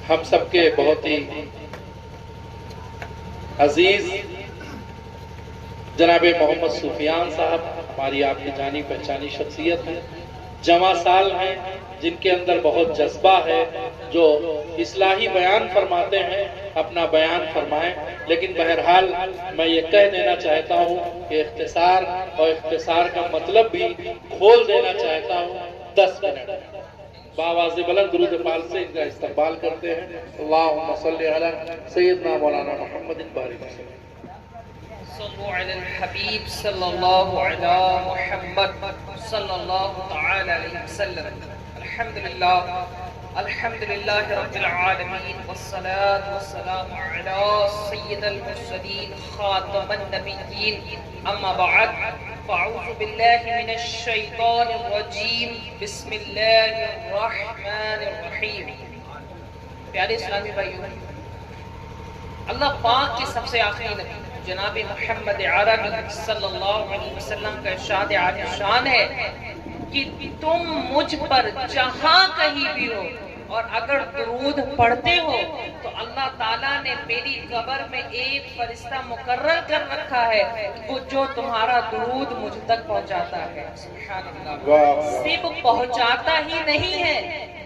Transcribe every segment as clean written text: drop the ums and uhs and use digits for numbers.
ہم سب کے بہت ہی عزیز جناب محمد سفیان صاحب ہماری آپ کی جانی پہچانی شخصیت ہے، جواں سال ہیں، جن کے اندر بہت جذبہ ہے، جو اصلاحی بیان فرماتے ہیں اپنا بیان فرمائیں، لیکن بہرحال میں یہ کہہ دینا چاہتا ہوں کہ اختصار اور اختصار کا مطلب بھی کھول دینا چاہتا ہوں 10 منٹ بآواز بلند درود پاک سے ان کا استقبال کرتے ہیں۔ اللہم صلی علی سیدنا مولانا محمد بارک وسلم۔ صلو علی الحبیب صلی اللہ علی محمد صلی اللہ تعالی علیہ وسلم۔ الحمدللہ الحمدللہ رب العالمین والصلاة والسلام علی سید المرسلین خاتم النبیین، اما بعد فاعوذ باللہ من الشیطان الرجیم، بسم اللہ الرحمن الرحیم۔ پیارے اسلامی بھائیوں، اللہ پاک کے سب سے آخری نبی جناب محمد عربی صلی اللہ علیہ وسلم کا ارشاد عالی شان ہے کہ تم مجھ پر جہاں کہیں بھی ہو اور اگر درود پڑھتے ہو تو اللہ تعالیٰ نے میری قبر میں ایک فرشتہ مقرر کر رکھا ہے جو تمہارا درود مجھ تک پہنچاتا ہے۔ سبحان اللہ، صرف پہنچاتا ہی نہیں ہے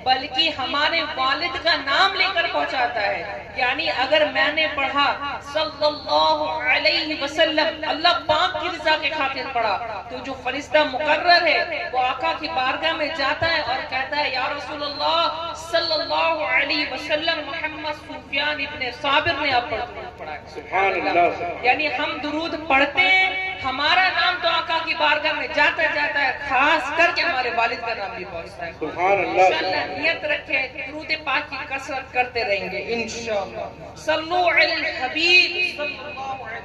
بلکہ ہمارے والد کا نام لے کر پہنچاتا ہے۔ یعنی اگر میں نے پڑھا صلی اللہ علیہ وسلم، اللہ پاک کی رضا کے خاطر پڑھا، تو جو فرشتہ مقرر ہے وہ آقا کی بارگاہ میں جاتا ہے اور کہتا ہے یا رسول اللہ صلی اللہ علیہ وسلم، محمد سفیان ابن صابر نے آپ پر درود پڑھا ہے۔ سبحان اللہ۔ یعنی ہم درود پڑھتے ہیں، ہمارا نام تو آقا کی بارگاہ میں جاتا ہے، خاص کر کے ہمارے والد کا نام بھی پہنچتا ہے۔ سبحان اللہ۔ انشاءاللہ نیت رکھے درود پاک کی کثرت کرتے رہیں گے انشاءاللہ۔ صلو علی الحبیب صلی اللہ علی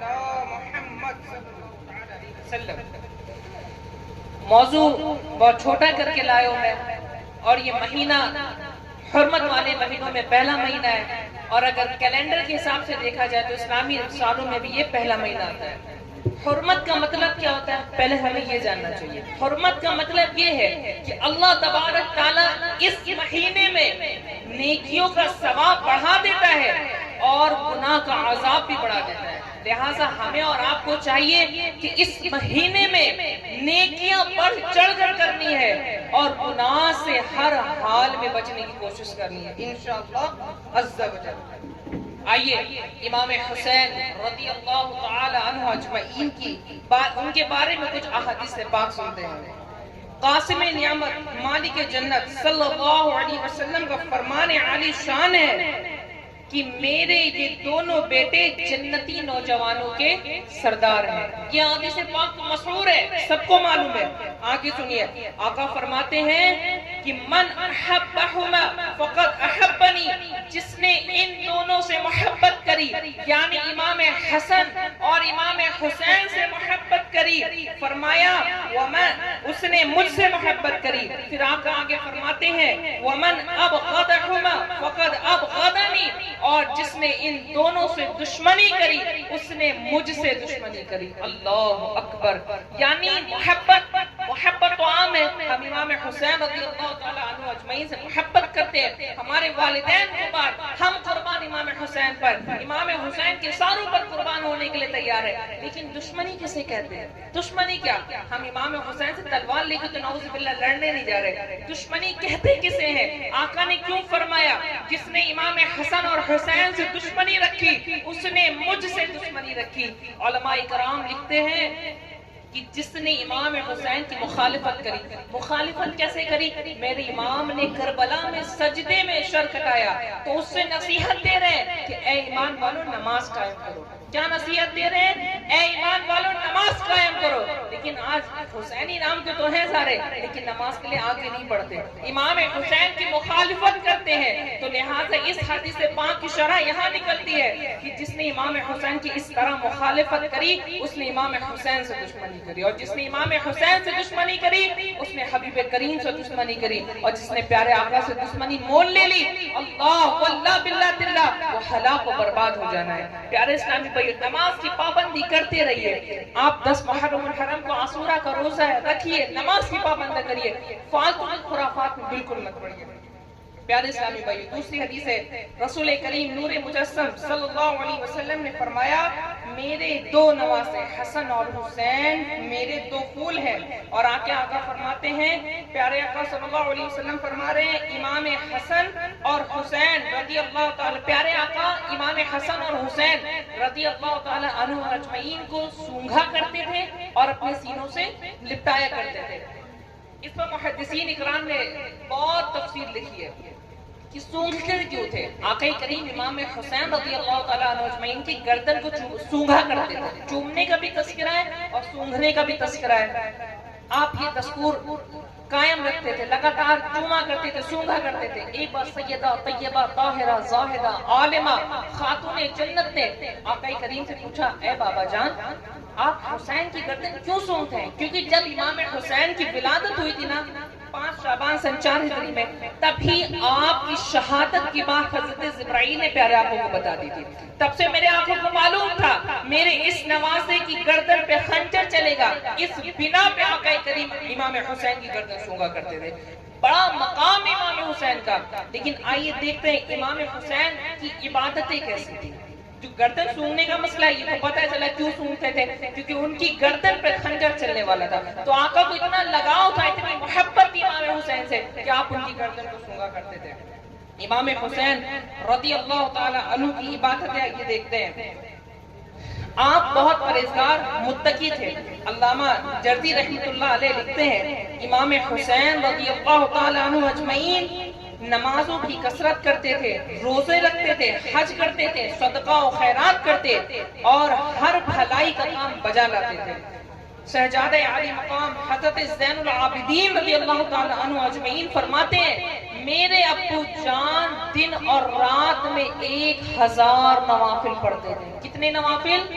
محمد صلی اللہ علیہ وسلم۔ موضوع بہت چھوٹا کر کے لائے ہوں میں، اور یہ مہینہ حرمت والے مہینوں میں پہلا مہینہ ہے، اور اگر کیلنڈر کے حساب سے دیکھا جائے تو اسلامی سالوں میں بھی یہ پہلا مہینہ آتا ہے۔ حرمت کا مطلب کیا ہوتا ہے؟ پہلے ہمیں یہ جاننا چاہیے۔ حرمت کا مطلب یہ ہے کہ اللہ تبارک تعالیٰ اس مہینے میں نیکیوں کا ثواب بڑھا دیتا ہے اور گناہ کا عذاب بھی بڑھا دیتا ہے۔ لہٰذا ہمیں اور آپ کو چاہیے کہ اس مہینے میں نیکیاں بڑھ چڑھ کر کرنی ہے اور گناہ سے ہر حال میں بچنے کی کوشش کرنی ہے انشاءاللہ عز و جل۔ آئیے امام حسین رضی اللہ تعالی عنہ اجمعین کی ان کے بارے میں کچھ احادیث پاک سنتے ہیں۔ قاسم نعمت مالک جنت صلی اللہ علیہ وسلم کا فرمان عالی شان ہے کہ میرے یہ دونوں بیٹے جنتی نوجوانوں کے سردار ہیں۔ یہ حدیث پاک تو مشہور ہے، سب کو معلوم ہے۔ آگے سنیے، آقا فرماتے ہیں کہ من احبہما فقد احبنی، جس نے ان دونوں سے محبت کری، یعنی امام حسن اور امام حسین سے محبت کری، فرمایا ومن، اس نے مجھ سے محبت کری۔ پھر آقا آگے فرماتے ہیں ومن ابغضہما فقد ابغضنی، اور جس نے ان دونوں سے دشمنی کری اس نے مجھ سے دشمنی کری۔ اللہ اکبر۔ یعنی محبت تو عام ہے، ہم امام حسین رضی اللہ تعالیٰ عنہ اجمعین سے محبت کرتے ہیں، ہمارے والدین قربان، ہم قربان امام حسین پر، امام حسین کے ساروں پر قربان ہونے کے لیے تیار ہے۔ لیکن دشمنی کسے کہتے ہیں؟ دشمنی کیا؟ ہم امام حسین سے تلوار لے کے تو نعوذ باللہ لڑنے نہیں جا رہے۔ دشمنی کہتے کسے ہیں؟ آقا نے کیوں فرمایا جس نے امام حسن اور حسین سے دشمنی رکھی اس نے مجھ سے دشمنی رکھی؟ علماء کرام لکھتے ہیں کہ جس نے امام حسین کی مخالفت کری، مخالفت کیسے کری؟ میرے امام نے کربلا میں سجدے میں شرکت آیا تو اس سے نصیحت دے رہے ہیں کہ اے ایمان والو نماز قائم کرو۔ کیا نصیحت دے رہے ہیں؟ اے ایمان والو نماز قائم کرو۔ لیکن آج حسینی نام کے تو ہیں سارے، لیکن نماز کے لیے آگے نہیں بڑھتے، امام حسین کی مخالفت کرتے ہیں۔ تو لہٰذا اس حدیث پاک کی شرح یہاں نکلتی ہے کہ جس نے امام حسین کی اس طرح مخالفت کری اس نے امام حسین سے دشمنی کری، اور جس نے امام حسین سے دشمنی کری اس نے حبیب کریم سے دشمنی کری، اور جس نے پیارے آقا سے دشمنی مول لے لی، اللہ واللہ باللہ باللہ، وہ ہلاک و برباد ہو جانا ہے۔ پیارے اسلامی بھائی، نماز کی پابندی کرتے رہیے۔ آپ 10 محرم الحرم کو عاشورہ کا روزہ رکھیے، نماز کی پابندی کریے، فالتو خرافات میں بالکل مت پڑیے۔ پیارے اسلامی بھائی، دوسری حدیث ہے، رسول کریم نور مجسم صلی اللہ علیہ وسلم نے فرمایا میرے دو نواسے حسن اور حسین میرے دو پھول ہیں. اور آقا فرماتے ہیں، پیارے آقا صلی اللہ علیہ وسلم فرما رہے ہیں امام حسن اور حسین رضی اللہ تعالی، پیارے آقا امام حسن اور حسین رضی اللہ تعالی عنہ اجمعین کو سونگھا کرتے تھے اور اپنے سینوں سے لپٹایا کرتے تھے. اس پر محدثین اکرام نے بہت تفسیر لکھی ہے کہ سونگھتے کیوں تھے. آقا کریم امام حسین رضی اللہ تعالیٰ عنہ اجمعین کی گردن کو سونگھا کرتے تھے. چومنے کا بھی تذکرہ ہے اور سونگھنے کا بھی تذکرہ ہے. آپ یہ دستور قائم رکھتے تھے، لگاتار چوما کرتے تھے، سونگھا کرتے تھے. ایک بار سیدہ طیبہ طاہرہ زاہدہ عالمہ خاتون جنت نے آقا کریم سے پوچھا، اے بابا جان آپ حسین کی گردن کیوں سونگتے ہیں؟ کیونکہ جب امام حسین کی ولادت ہوئی تھی نا 5 شعبان سن 4 ہجری میں، تبھی آپ کی شہادت کی بات حضرت جبرائیل نے پیارے آقوں کو بتا دی تھی. تب سے میرے آقوں کو معلوم تھا میرے اس نواسے کی گردن پہ خنجر چلے گا. اس بنا پہ آقا کریم امام حسین کی گردن سونگا کرتے تھے. بڑا مقام امام حسین کا. لیکن آئیے دیکھتے ہیں امام حسین کی عبادتیں کیسی تھی. جو گردن سونگنے کا مسئلہ ہے یہ تو پتہ چلا کیوں سونگتے تھے، کیونکہ ان کی گردن پہ خنجر چلنے والا تھا. تو آقا کو اتنا لگاؤ تھا، اتنی محبت تھی امام حسین سے کہ آپ ان کی گردن کو سونگا کرتے تھے. امام حسین رضی اللہ تعالی عنہ کی عبادتیں یہ دیکھتے ہیں. آپ بہت پرہیزگار متقی تھے. علامہ جردی رحمۃ اللہ علیہ لکھتے ہیں امام حسین رضی اللہ تعالی عنہ اجمعین نمازوں کی کثرت کرتے تھے، روزے رکھتے تھے، حج کرتے تھے، صدقہ و خیرات کرتے اور ہر بھلائی کا کام بجا لاتے تھے. شہزادہ عالی مقام حضرت زین العابدین رضی اللہ تعالی عنہ اجمعین فرماتے ہیں میرے ابو جان دن اور رات میں 1000 نوافل پڑھتے تھے. کتنے نوافل؟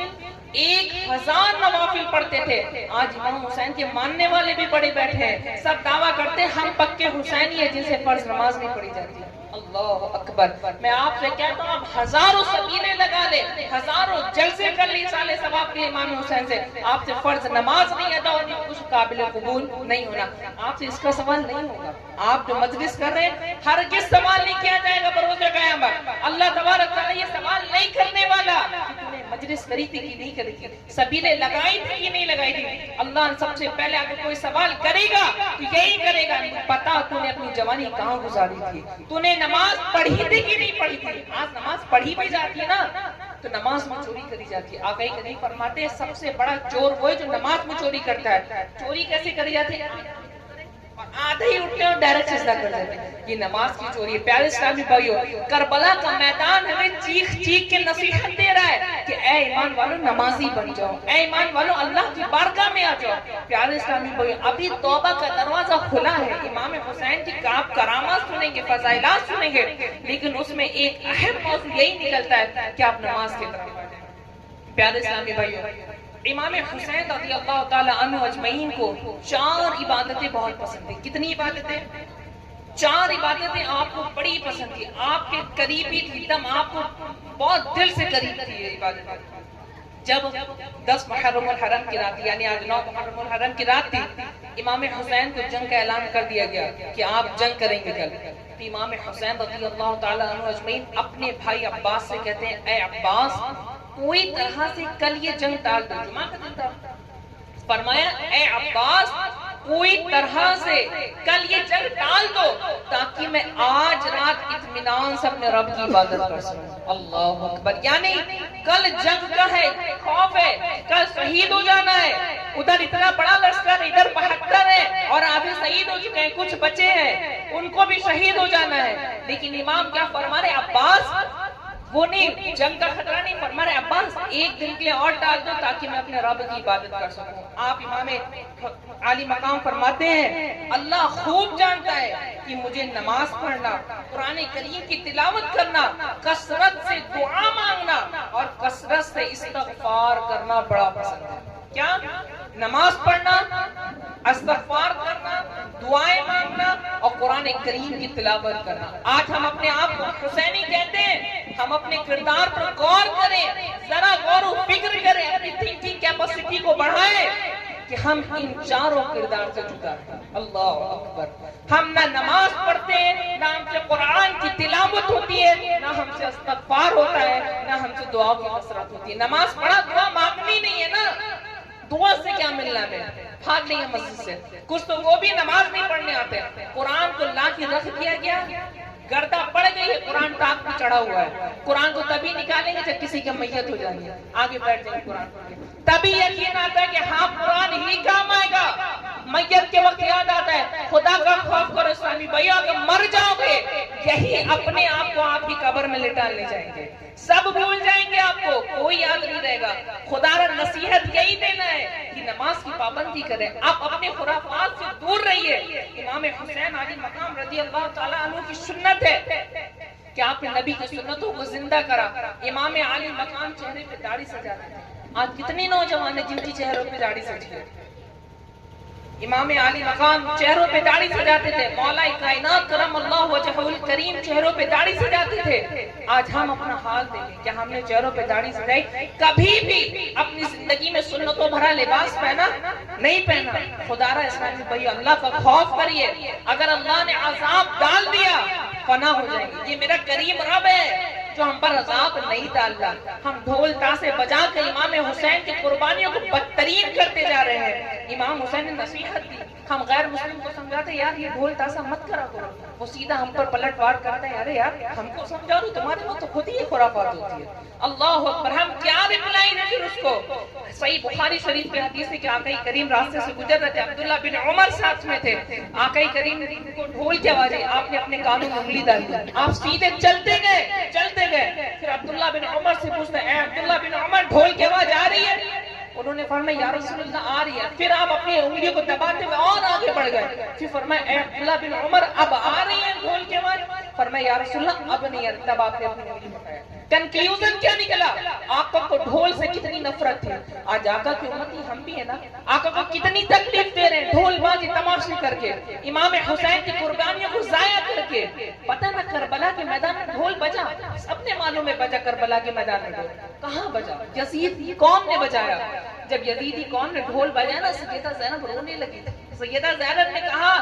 1000 نوافل پڑھتے تھے. آج امام حسین کے ماننے والے بھی بڑے بیٹھے ہیں، سب دعویٰ کرتے ہیں ہم پکے حسینی ہیں جن سے فرض نماز نہیں پڑھی جاتی. اللہ اکبر. میں آپ سے کہتا ہوں آپ ہزاروں سبیلیں لگا لے، ہزاروں جلسے کر لی سالے ثواب کے امام حسین سے، آپ سے فرض نماز نہیں ادا ہوتی، کچھ قابل قبول نہیں ہونا. آپ سے اس کا سوال نہیں ہوگا. آپ جو مجلس کر رہے ہیں ہرگز سوال نہیں کیا جائے گا بروز قیامت. اللہ تبارک تعالیٰ یہ سوال نہیں کرنے والا کہ تم نے مجلس کری تھی کہ نہیں کری تھی، سبیلیں لگائی تھی کہ نہیں لگائی تھی. اللہ سب سے پہلے اگر کوئی سوال کرے گا تو یہی کرے گا پتا تو نے اپنی جوانی کہاں گزاری تھی، تو نے نماز پڑھی تھی کہ نہیں پڑھی تھی. آج نماز پڑھی بھی جاتی ہے نا تو نماز میں چوری کری جاتی ہے. آقا کریم فرماتے ہیں سب سے بڑا چور وہ ہے جو نماز میں چوری کرتا ہے. چوری کیسے کری جاتی ہے؟ آدھے ہی اٹھتے ہیں اور ڈائریکٹ سجدہ کر دیتے ہیں. یہ نماز کی چوری ہے. پیارے اسلامی بھائیو، کربلا کا میدان ہمیں چیخ چیخ کے نصیحت دے رہا ہے کہ اے ایمان والو نمازی بن جاؤ، اے ایمان والو اللہ کی بارگاہ میں آ جاؤ. پیارے اسلامی بھائیو، ابھی توبہ کا دروازہ کھلا ہے. امام حسین کی آپ کرامات سنیں گے، فضائلات سنیں گے، لیکن اس میں ایک اہم موضوع یہی نکلتا ہے کہ آپ نماز کی طرف آ جائیں. پیارے اسلامی بھائیو، امام حسین رضی اللہ تعالی عنہ اجمعین کو 4 عبادتیں بہت پسند تھیں. کتنی عبادتیں؟ 4 عبادتیں آپ کو بڑی پسند تھی، آپ کے قریبی تھی، دم آپ کو بہت دل سے قریب تھی یہ عبادتیں. جب 10 محرم الحرم کی رات یعنی آج 9 محرم الحرم کی رات تھی، امام حسین کو جنگ کا اعلان کر دیا گیا کہ آپ جنگ کریں گے کل. تو امام حسین رضی اللہ تعالی عنہ اجمعین اپنے بھائی عباس سے کہتے ہیں اے عباس کوئی طرح سے کل یہ جنگ ٹال دو. جمعہ کا دن تھا. فرمایا اے عباس کوئی طرح سے کل یہ جنگ ٹال دو تاکہ میں آج رات اطمینان سے اپنے رب کی عبادت کر سکوں. اللہ اکبر. یعنی کل جنگ کا ہے، خوف ہے، کل شہید ہو جانا ہے. ادھر اتنا بڑا لشکر، ادھر 72 ہے اور آدھے شہید ہو چکے ہیں، کچھ بچے ہیں ان کو بھی شہید ہو جانا ہے. لیکن امام کیا فرما رہے عباس وہ نہیں، جنگ کا خطرہ نہیں. فرما رہے عباس ایک دن کے لیے اور ڈال دو تاکہ میں اپنے رب کی عبادت کر سکوں. آپ امام عالی مقام فرماتے ہیں اللہ خوب جانتا ہے کہ مجھے نماز پڑھنا، قرآن کریم کی تلاوت کرنا، کثرت سے دعا مانگنا اور کثرت سے استغفار کرنا بڑا پسند ہے. کیا؟ نماز پڑھنا، استغفار کرنا، دعائیں مانگنا اور قرآن کریم کی تلاوت کرنا. آج ہم اپنے آپ کو حسینی کہتے ہیں. ہم اپنے کردار پر غور کریں، ذرا غور و فکر کریں، اپنی تھنکنگ کیپیسٹی کو بڑھائیں. کہ ہم ان چاروں کردار سے جدا ہیں. اللہ اکبر. ہم نہ نماز پڑھتے ہیں، نہ ہم سے قرآن کی تلاوت ہوتی ہے، نہ ہم سے استغفار ہوتا ہے، نہ ہم سے دعا کی کثرت ہوتی ہے. نماز پڑھا دعا مانگنی نہیں ہے نا، دعا سے کیا ملنا ہے؟ بھاگ نہیں ہے مسجد سے. کچھ تو وہ بھی نماز نہیں پڑھنے آتے. قرآن کو لا کے رکھ دیا گیا، گردہ پڑ گئی ہے، قرآن ٹاپ پہ چڑھا ہوا ہے. قرآن کو تبھی نکالیں گے جب کسی کی میت ہو جائے گی، آگے بیٹھ جائیں گے قرآن پڑھ کے. تبھی یقین آتا ہے کہ ہاں قرآن ہی کام آئے گا. میت کے وقت یاد آتا ہے خدا کا خوف کرو اسلامی بھائی، اگر مر جاؤ گے یہی اپنے آپ کو آپ کی قبر میں لٹالنے جائیں گے. سب بھول جائیں گے، آپ کو کوئی یاد نہیں رہے گا. خدا را نصیحت یہی دینا ہے کہ نماز کی پابندی کریں، آپ اپنے خرافات سے دور رہیے. امام حسین علی مقام رضی اللہ تعالیٰ عنہ کی سنت ہے کہ آپ نے نبی کی سنتوں کو زندہ کرا. امام علی مقام چہرے پہ داڑھی سجاتے ہیں. آج کتنے نوجوان ہیں جن کی چہروں پہ داڑھی سجی ہے؟ امام علی مقام چہروں پہ داڑھی سجاتے تھے. مولا کائنات کرم اللہ وجہہ الکریم چہروں پہ داڑھی سجاتے تھے. آج ہم اپنا حال دیکھیں کہ ہم نے چہروں پہ داڑھی سجائی، کبھی بھی اپنی زندگی میں سنتوں بھرا لباس پہنا نہیں پہنا. خدا را اسلامی بھائی اللہ کا خوف کریے. اگر اللہ نے عذاب ڈال دیا فنا ہو جائیں گے. یہ میرا کریم رب ہے جو ہم پر عذاب نہیں ڈالتا. ہم ڈھول تاسے بجا کے امام حسین کی قربانیوں کو بدترین کرتے جا رہے ہیں. امام حسین نے نصیحت دی، ہم غیر مسلم کو سمجھاتے یار یہ ڈھول تاسا مت کرا کرو. وہ سیدھا ہم پر پلٹ وار کرتا ہے، ارے یار ہم کو سمجھا دو، تمہارے وہ تو خود ہی خرافات ہوتی ہے. اللہ اکبر. ہم کیا رپلائی دیں پھر اس کو؟ صحیح بخاری شریف کے حدیث ہے کہ آقا کریم راستے سے گزر رہے تھے، عبداللہ بن عمر ساتھ میں تھے. آقا کریم کو ڈھول کی آواز آئی، آپ نے اپنے کانوں میں انگلی ڈالی، آپ سیدھے چلتے گئے چلتے گئے. پھر عبداللہ بن عمر سے پوچھتے ہیں، اے عبداللہ بن عمر ڈھول کی آواز آ رہی ہے؟ انہوں نے فرمایا یا رسول اللہ آ رہی ہے. پھر آپ اپنی انگلیوں کو دباتے ہوئے اور آگے بڑھ گئے. پھر فرمایا اے عبداللہ بن عمر اب آ رہی ہے ڈھول کی آواز؟ فرمایا یا رسول اللہ اب نہیں ہے. تب آپ نے اپنی انگلی اٹھایا. کنکلیوژن کیا نکلا؟ آقا کو ڈھول سے کتنی نفرت تھی. آج آقا کی امتی ہم بھی ہیں نا، آقا کو کتنی تکلیف دے رہے ہیں ڈھول بازی تماشے کر کے، امام حسین کی قربانیوں کو ضائع کر کے. پتہ نہ کربلا کے میدان میں ڈھول بجا، سب نے معلوم ہے بجا کربلا کے میدان میں ڈھول. کہاں بجا؟ یزید قوم نے بجایا. جب یزیدی قوم نے ڈھول بجایا نا سیدہ زینب رونے لگی تھی. سیدہ زینب نے کہا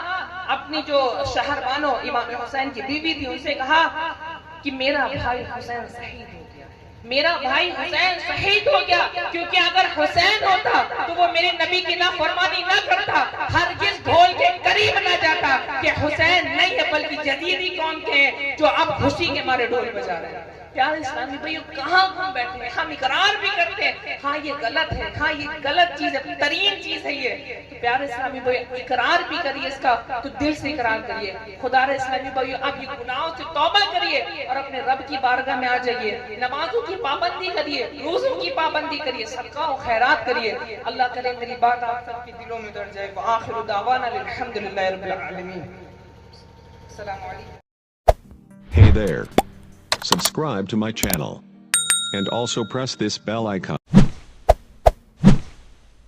اپنی جو شہر بانو امام حسین کی بیوی تھی ان سے کہا کہ میرا بھائی حسین شہید ہو گیا، میرا بھائی حسین شہید ہو گیا. کیونکہ اگر حسین ہوتا تو وہ میرے نبی کی نافرمانی نہ کرتا، ہرگز ڈھول کے قریب نہ جاتا. کہ حسین نہیں ہے بلکہ یزیدی قوم کے ہیں جو اب خوشی کے مارے ڈھول بجا رہے ہیں. پیارے اسلامی بھائیو کہاں ہم بیٹھے ہیں؟ ہم اقرار بھی کرتے ہیں ہاں یہ غلط ہے، ہاں یہ غلط چیز ہے، ترین چیز ہے یہ. پیارے اسلامی بھائیو اقرار بھی کریے اس کا تو دل سے اقرار کریے. خدا رے اسلامی بھائیو آپ یہ گناہوں سے توبہ کریے اور اپنے رب کی بارگاہ میں آ جائیے. نمازوں کی پابندی کریے، روزوں کی پابندی کریے، صدقہ و خیرات کریے. اللہ کرے میری بات آپ سب کے دلوں میں اتر جائے. وآخر دعوانا الحمدللہ رب العالمین. السلام علیکم. Hey there. Subscribe to my channel. And also press this bell icon.